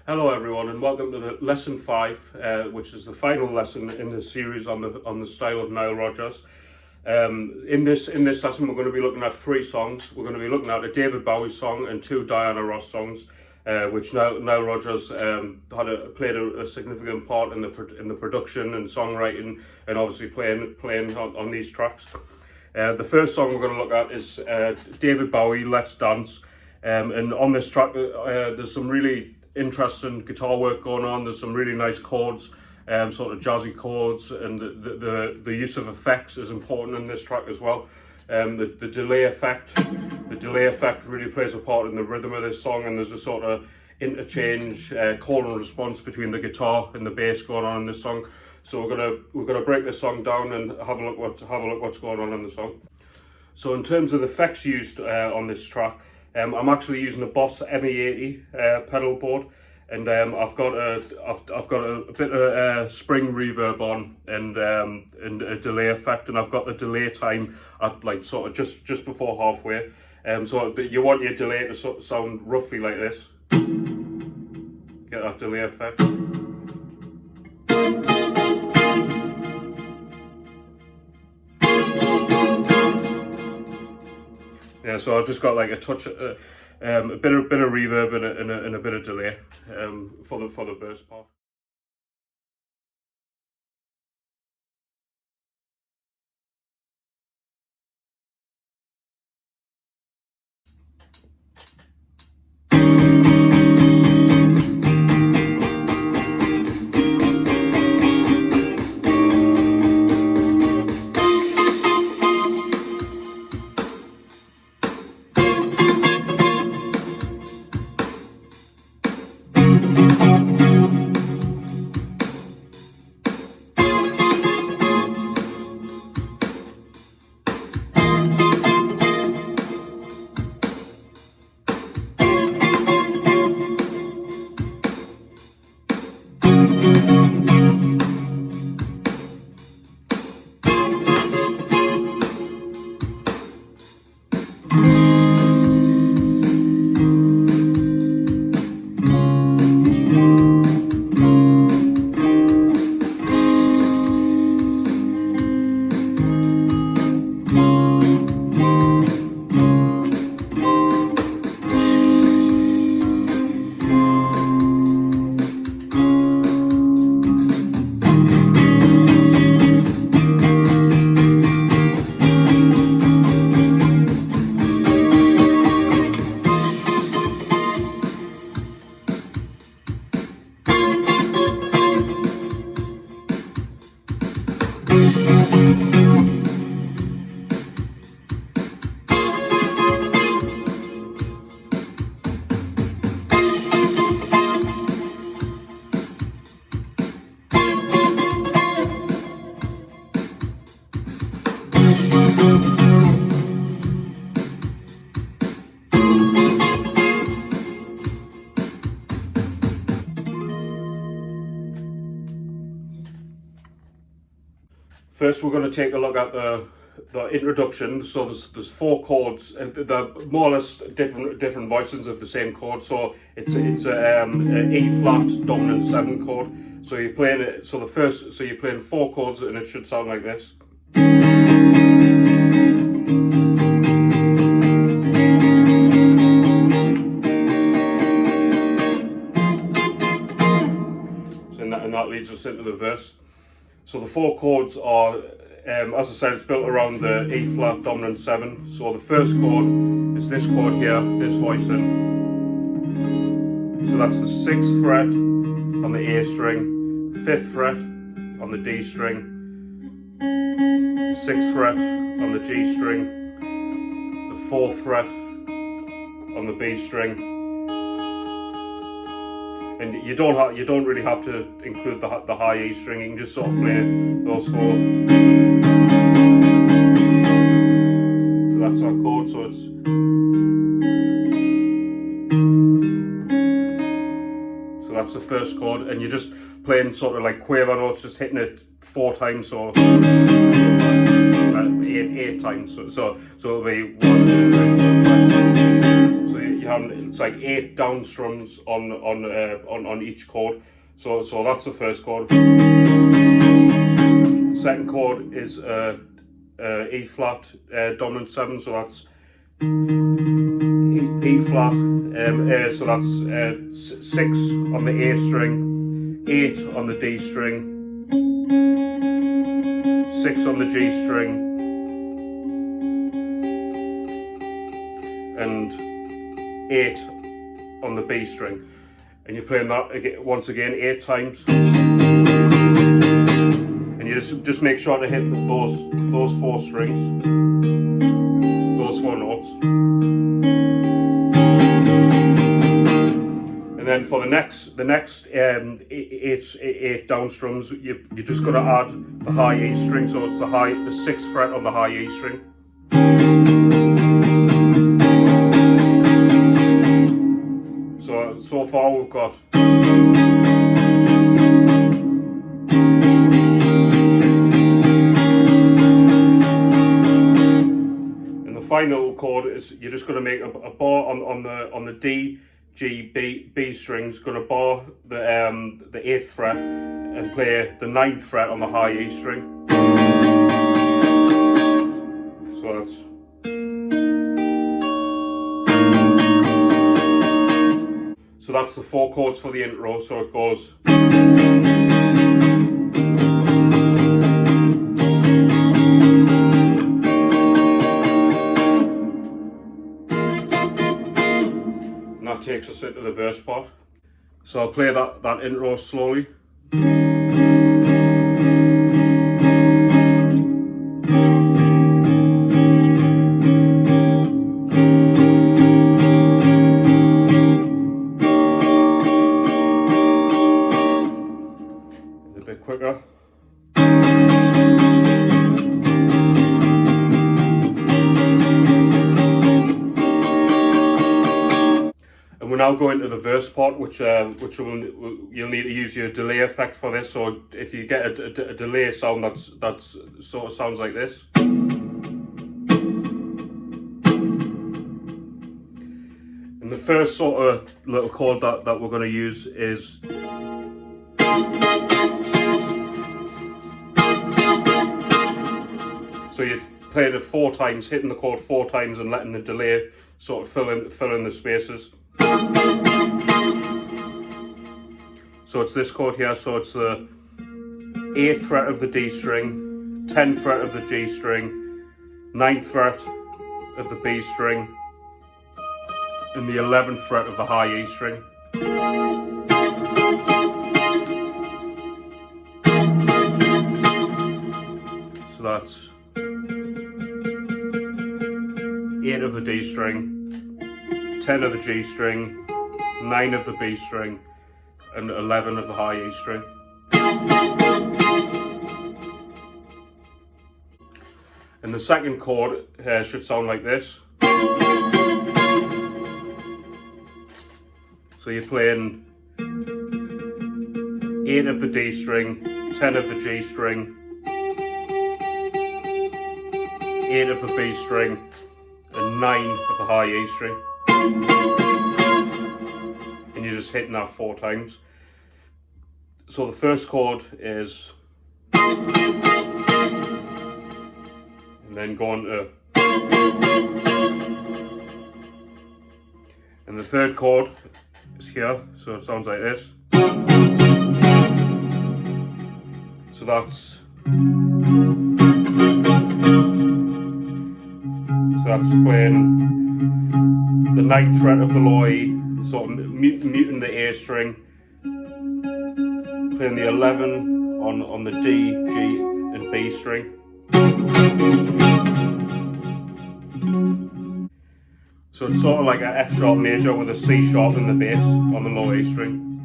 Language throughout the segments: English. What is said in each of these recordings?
Hello everyone and welcome to the lesson 5, which is the final lesson in the series on the style of Nile Rodgers. In this lesson we're going to be looking at 3 songs. We're going to be looking at a David Bowie song and 2 Diana Ross songs, which Nile Rodgers played a significant part in the production and songwriting, and obviously playing on these tracks. The first song we're going to look at is David Bowie, Let's Dance. And on this track there's some really interesting guitar work going on. There's some really nice chords, sort of jazzy chords, and the use of effects is important in this track as well. The delay effect really plays a part in the rhythm of this song, and there's a sort of interchange call and response between the guitar and the bass going on in this song. So we're gonna break this song down and have a look what's going on in the song. So in terms of the effects used on this track, I'm actually using a Boss ME80 pedal board, and I've got a bit of spring reverb on and a delay effect, and I've got the delay time at like sort of just before halfway. So you want your delay to sound roughly like this. Get that delay effect. Yeah, so I've just got like a touch, a bit of reverb and a bit of delay for the verse part. First, we're going to take a look at the introduction. So there's 4 chords, and they're more or less different voicings of the same chord. So it's an E flat dominant 7 chord. So you're playing it. So you're playing 4 chords, and it should sound like this. So and that leads us into the verse. So the 4 chords are, as I said, it's built around the E flat dominant 7. So the first chord is this chord here, this voicing. So that's the 6th fret on the A string, 5th fret on the D string, 6th fret on the G string, the 4th fret on the B string. And you don't really have to include the high E string. You can just sort of play those 4. So that's our chord. So that's the first chord, and you're just playing sort of like quaver notes, just hitting it 4 times, so 8 times. So it'll be 1, 2, 3, 4, 5, 6. So it's like 8 down strums on each chord. So that's the first chord. Second chord is E flat dominant 7, so that's E flat. So that's 6 on the A string, 8 on the D string, 6 on the G string, and 8 on the B string. And you're playing that again, once again 8 times. And you just make sure to hit those 4 strings, those 4 notes. And then for the next 8 down strums, you're just going to add the high E string, so it's the 6th fret on the high E string. So far we've got and the final chord is you're just going to make a bar on the D, G, B strings, going to bar the 8th fret and play the 9th fret on the high E string. So that's the 4 chords for the intro. So it goes. And that takes us into the verse part. So I'll play that intro slowly. Quicker. And we're now going to the verse part, which you'll need to use your delay effect for this. So if you get a delay sound, that's sort of sounds like this. And the first sort of little chord that we're going to use is so you're playing it 4 times, hitting the chord 4 times and letting the delay sort of fill in the spaces. So it's this chord here, so it's the 8th fret of the D string, 10th fret of the G string, 9th fret of the B string, and the 11th fret of the high E string. So that's 8 of the D string, 10 of the G string, 9 of the B string, and 11 of the high E string. And the second chord should sound like this. So you're playing 8 of the D string, 10 of the G string, 8 of the B string, and 9 of the high E string. And you're just hitting that 4 times. So the first chord is, and then going to, and the third chord is here, so it sounds like this. So that's playing the 9th fret of the low E, sort of muting the A string, playing the 11 on the D, G and B string. So it's sort of like an F sharp major with a C sharp in the bass on the low A string.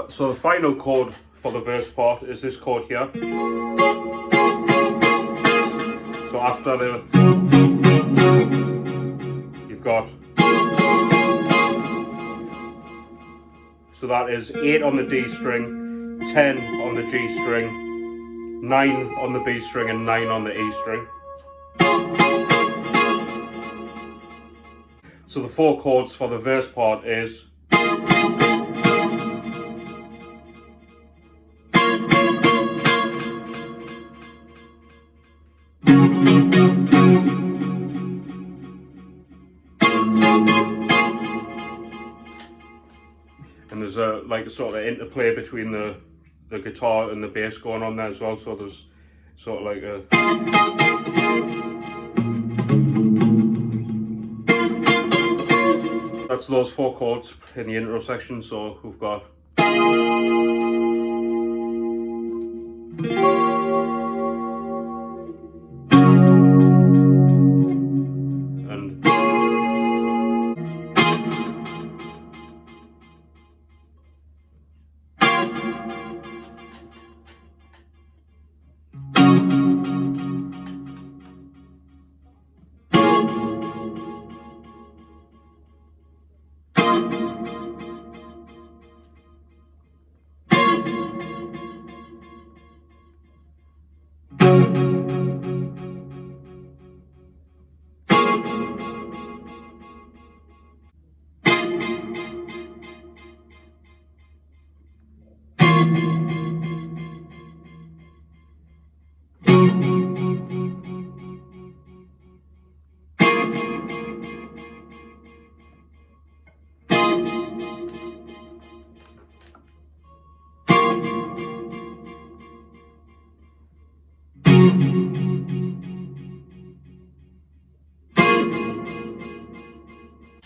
So the final chord for the verse part is this chord here. So after you've got, so that is 8 on the D string, 10 on the G string, 9 on the B string and 9 on the E string. So the 4 chords for the verse part is and there's a like a sort of interplay between the guitar and the bass going on there as well, so there's sort of like a that's those 4 chords in the intro section. So we've got and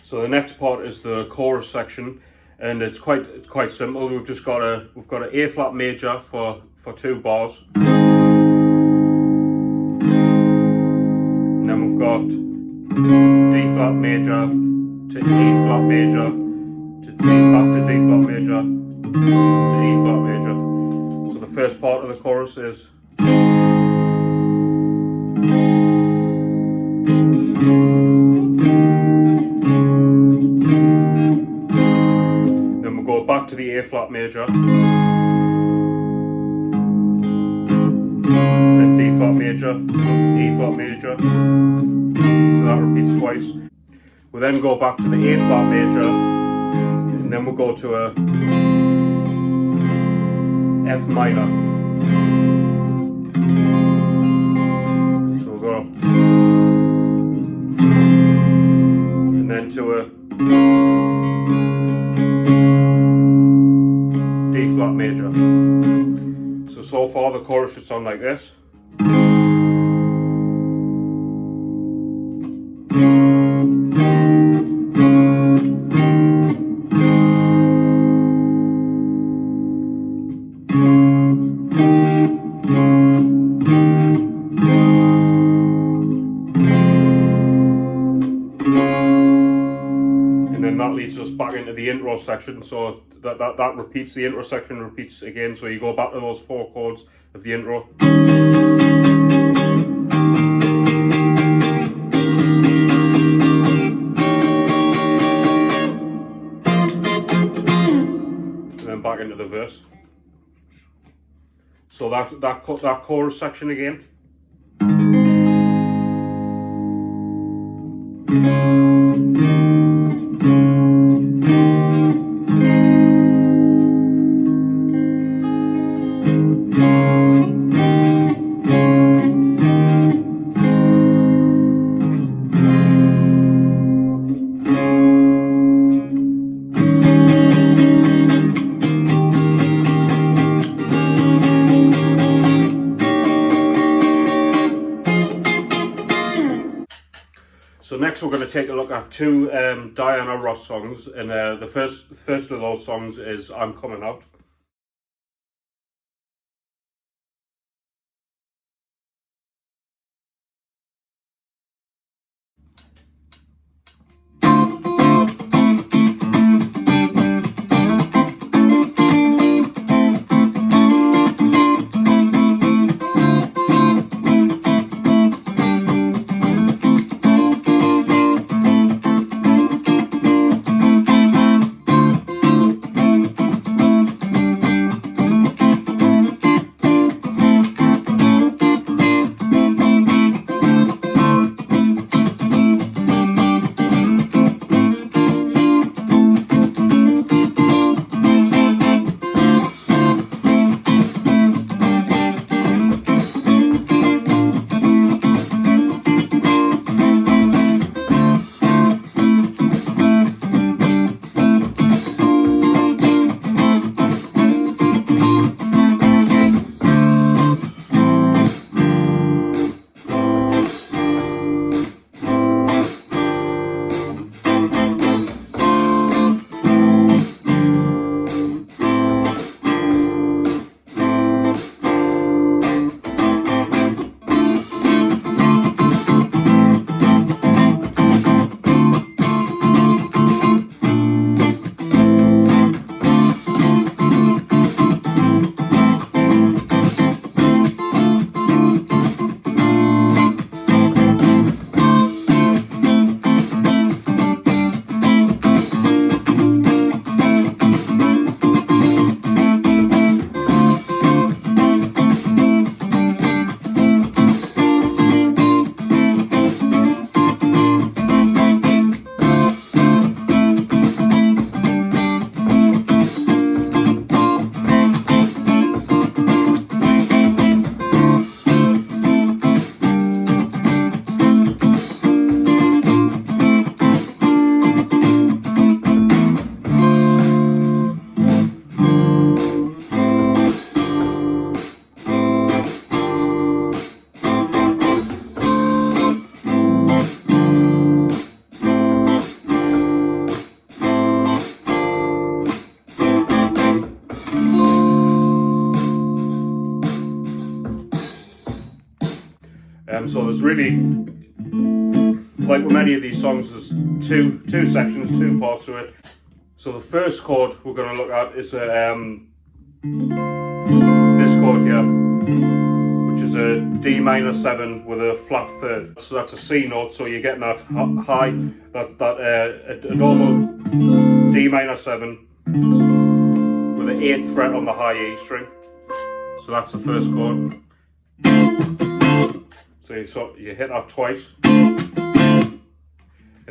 so the next part is the chorus section, and it's quite simple. We've just got an A flat major for 2 bars, and then we've got D flat major to E flat major to D, back to D flat major to E flat major. So the first part of the chorus is back to the A flat major, then D flat major, E flat major, so that repeats twice. We'll then go back to the A flat major, and then we'll go to a F minor. So we'll go, and then to a D flat major. So far the chorus should sound like this. And then that leads us back into the intro section, so that repeats, the intro section repeats again, so you go back to those 4 chords of the intro. And then back into the verse. So that chorus section again. So next we're going to take a look at 2 Diana Ross songs, and the first of those songs is I'm Coming Out. So there's really, like with many of these songs, there's two sections, two parts to it. So the first chord we're going to look at is this chord here, which is a D minor 7 with a flat third. So that's a C note, so you're getting that high, a normal D minor 7 with an 8th fret on the high E string. So that's the first chord. So you hit that twice, and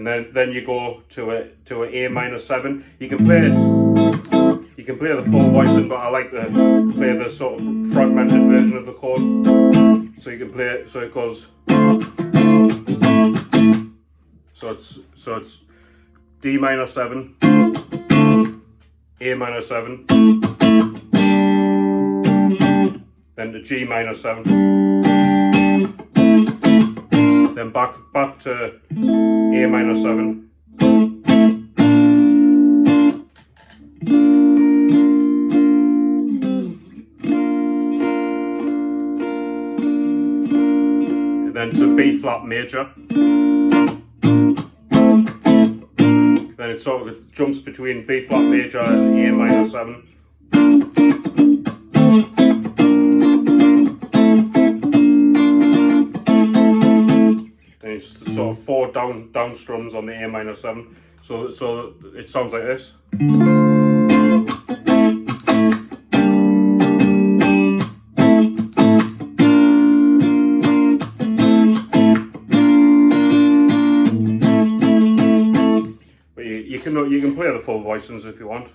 then you go to a A minor 7. You can play the full voicing, but I like to play the sort of fragmented version of the chord. So you can play it so it goes. So it's D minor 7, A minor 7, then to G minor 7, then back to A minor 7, and then to B flat major. Then it sort of jumps between B flat major and A minor 7. Sort of 4 down strums on the A minor 7, so it sounds like this. But you can play the full voicings if you want.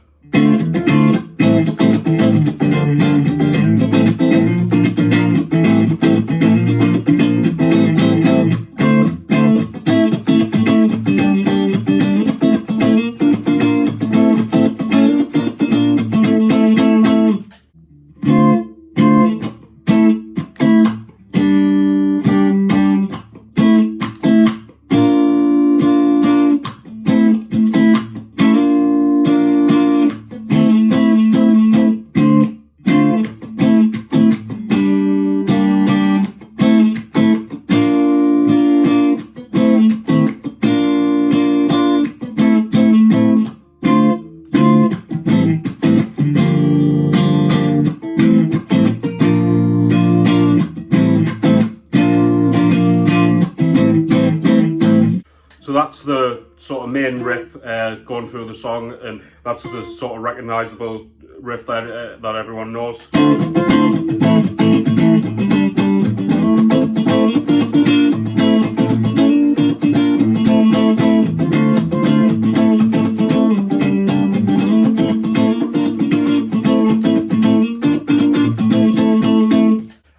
So that's the sort of main riff going through the song, and that's the sort of recognisable riff that everyone knows.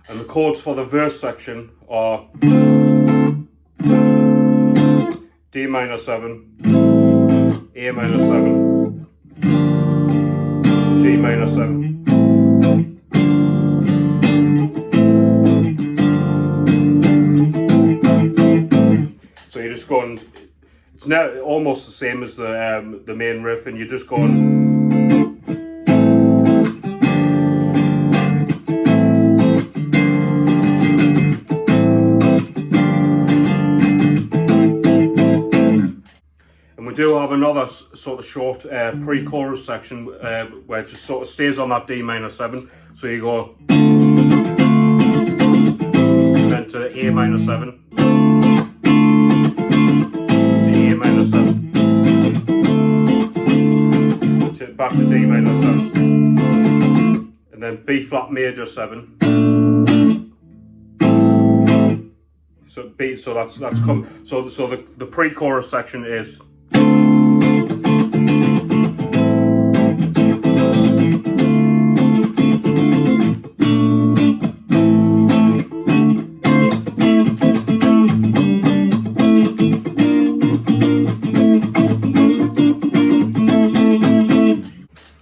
And the chords for the verse section are D minor 7, A minor 7, G minor 7. So you're just going, it's now almost the same as the main riff, and you're just going. We do have another sort of short pre-chorus section where it just sort of stays on that D minor 7. So you go then to A minor 7, to A minor 7, back to D minor 7, and then B flat major 7. So that's come. So the pre-chorus section is.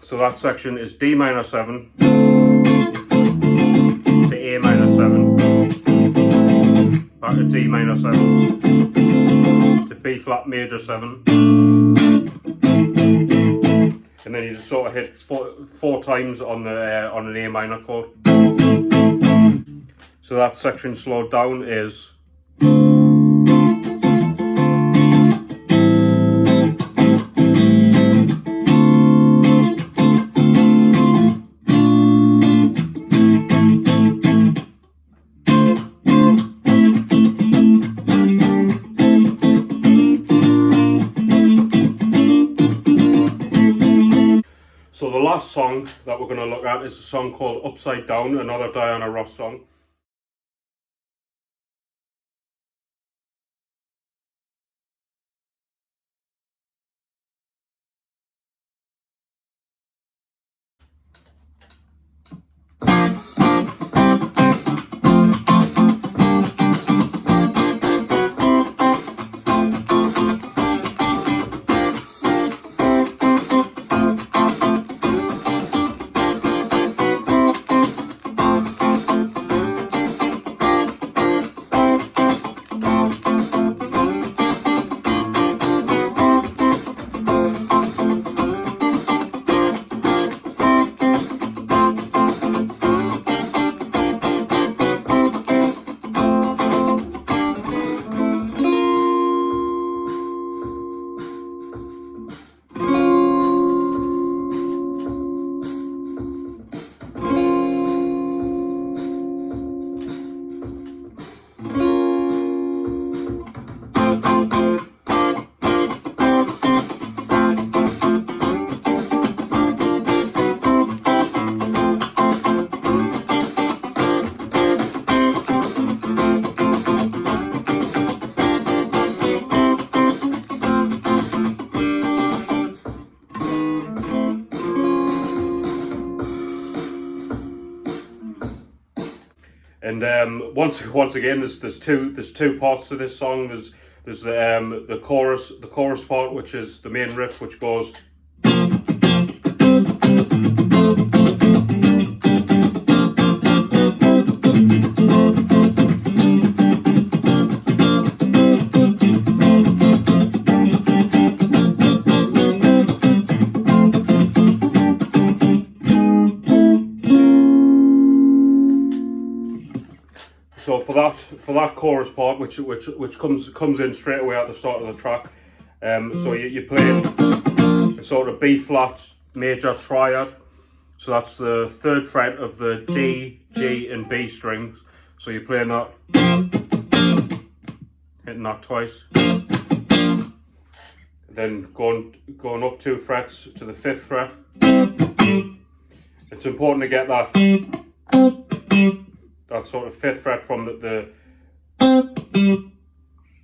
So that section is D minor 7 to A minor 7, back to D minor 7 to B flat major 7, and then you just sort of hit four times on an A minor chord. So that section slowed down is So the last song that we're going to look at is a song called Upside Down, another Diana Ross song. And once again, there's two parts to this song. There's the chorus part, which is the main riff, which goes. So for that chorus part, which comes in straight away at the start of the track, so you play a sort of B flat major triad. So that's the 3rd fret of the D, G, and B strings. So you're playing that, hitting that twice, then going up 2 frets to the 5th fret. It's important to get that sort of 5th fret from the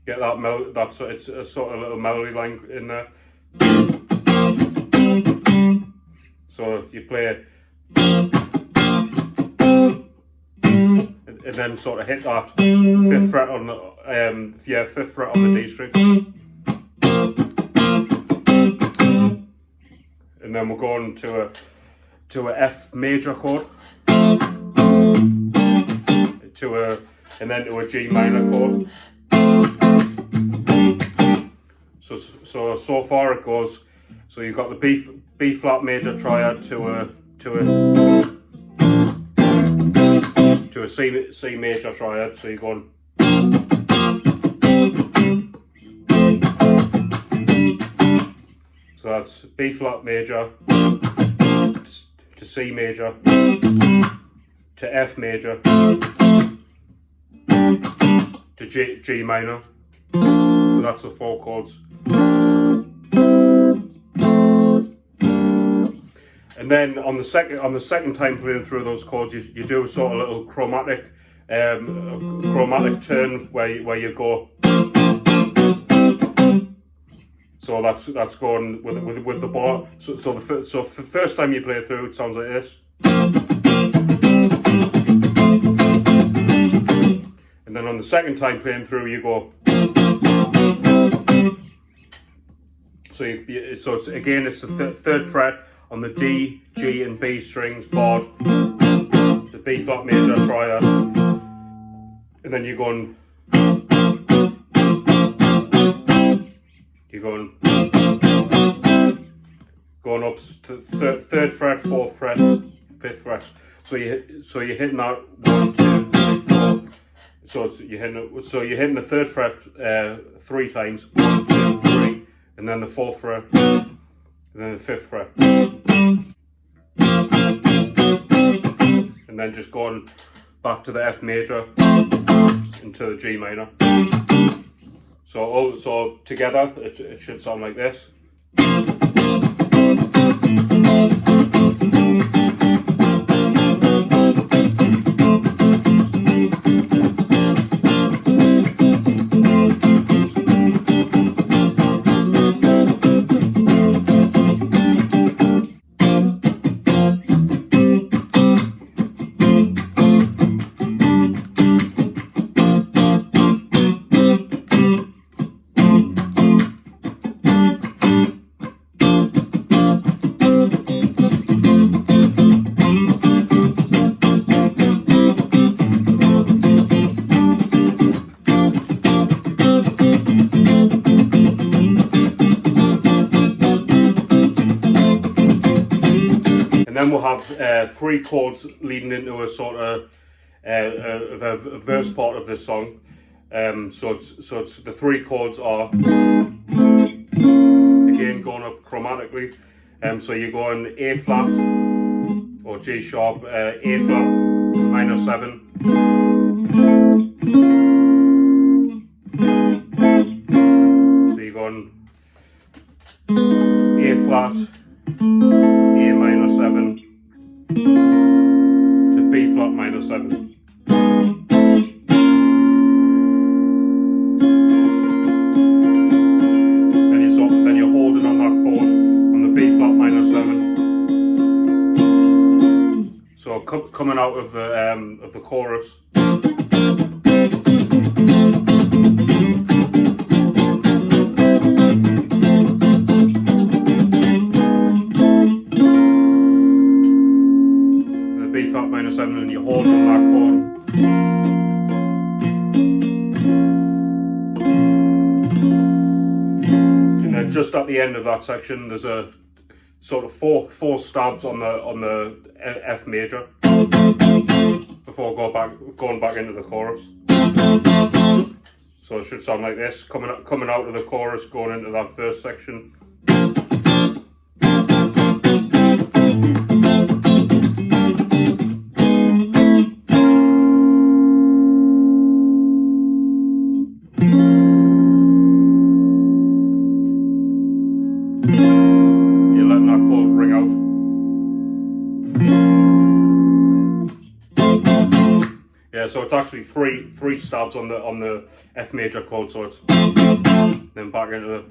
get that melody. It's a sort of little melody line in there. So you play and then sort of hit that 5th fret on the 5th fret on the D string, and then we're going to a F major chord, and then to a G minor chord. So far it goes. So you've got the B flat major triad to a C major triad. So you're going. So that's B flat major to C major to F major to G minor. So that's the 4 chords. And then on the second time playing through those chords, you do a sort of little chromatic turn where you go. So that's going with the bar. So the first time you play it through, it sounds like this. And then on the second time playing through, you go. So it's the 3rd fret on the D, G, and B strings, barred, the B flat major triad, and then you're going up to 3rd fret, 4th fret, 5th fret. So you're hitting that 1, 2, 3, 4. So you're hitting the 3rd fret 3 times, 1, 2, 3, and then the 4th fret, and then the 5th fret, and then just going back to the F major into the G minor. So together it should sound like this. and then we'll have 3 chords leading into a sort of the verse part of this song. So it's the 3 chords are again going up chromatically. So you're going A flat or G sharp, A flat minor 7. So you're going A flat, A minor 7 to B flat minor 7. Then you're holding on that chord on the B flat minor 7. So coming out of the chorus. The B flat minor 7, and you're holding on that chord. And then just at the end of that section, there's a sort of four stabs on the F major before going back into the chorus. So it should sound like this, coming out of the chorus, going into that first section. You're letting that chord ring out. Yeah, so it's actually three stabs on the F major chord, so it's then back into the.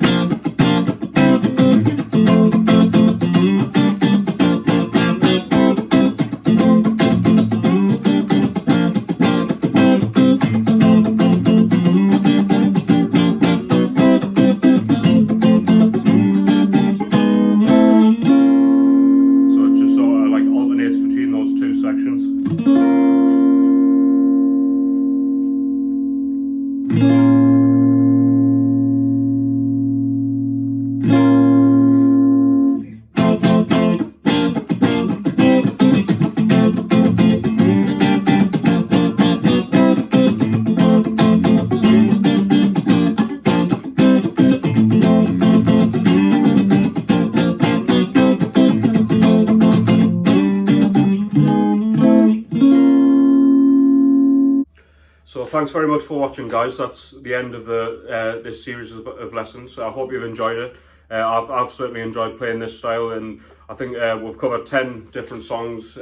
So thanks very much for watching, guys. That's the end of this series of lessons. I hope you've enjoyed it. I've certainly enjoyed playing this style, and I think we've covered 10 different songs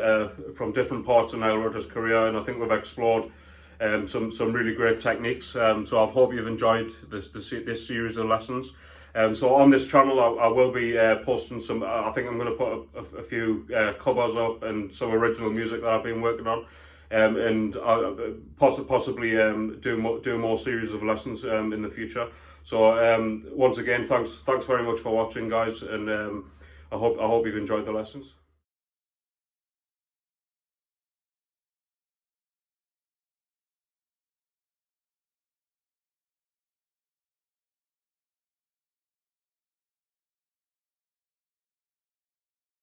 from different parts of Nile Rodgers' career, and I think we've explored some really great techniques. So I hope you've enjoyed this series of lessons. So on this channel, I will be posting some. I think I'm going to put a few covers up and some original music that I've been working on. And possibly do more series of lessons in the future. So once again, thanks very much for watching, guys, and I hope you've enjoyed the lessons.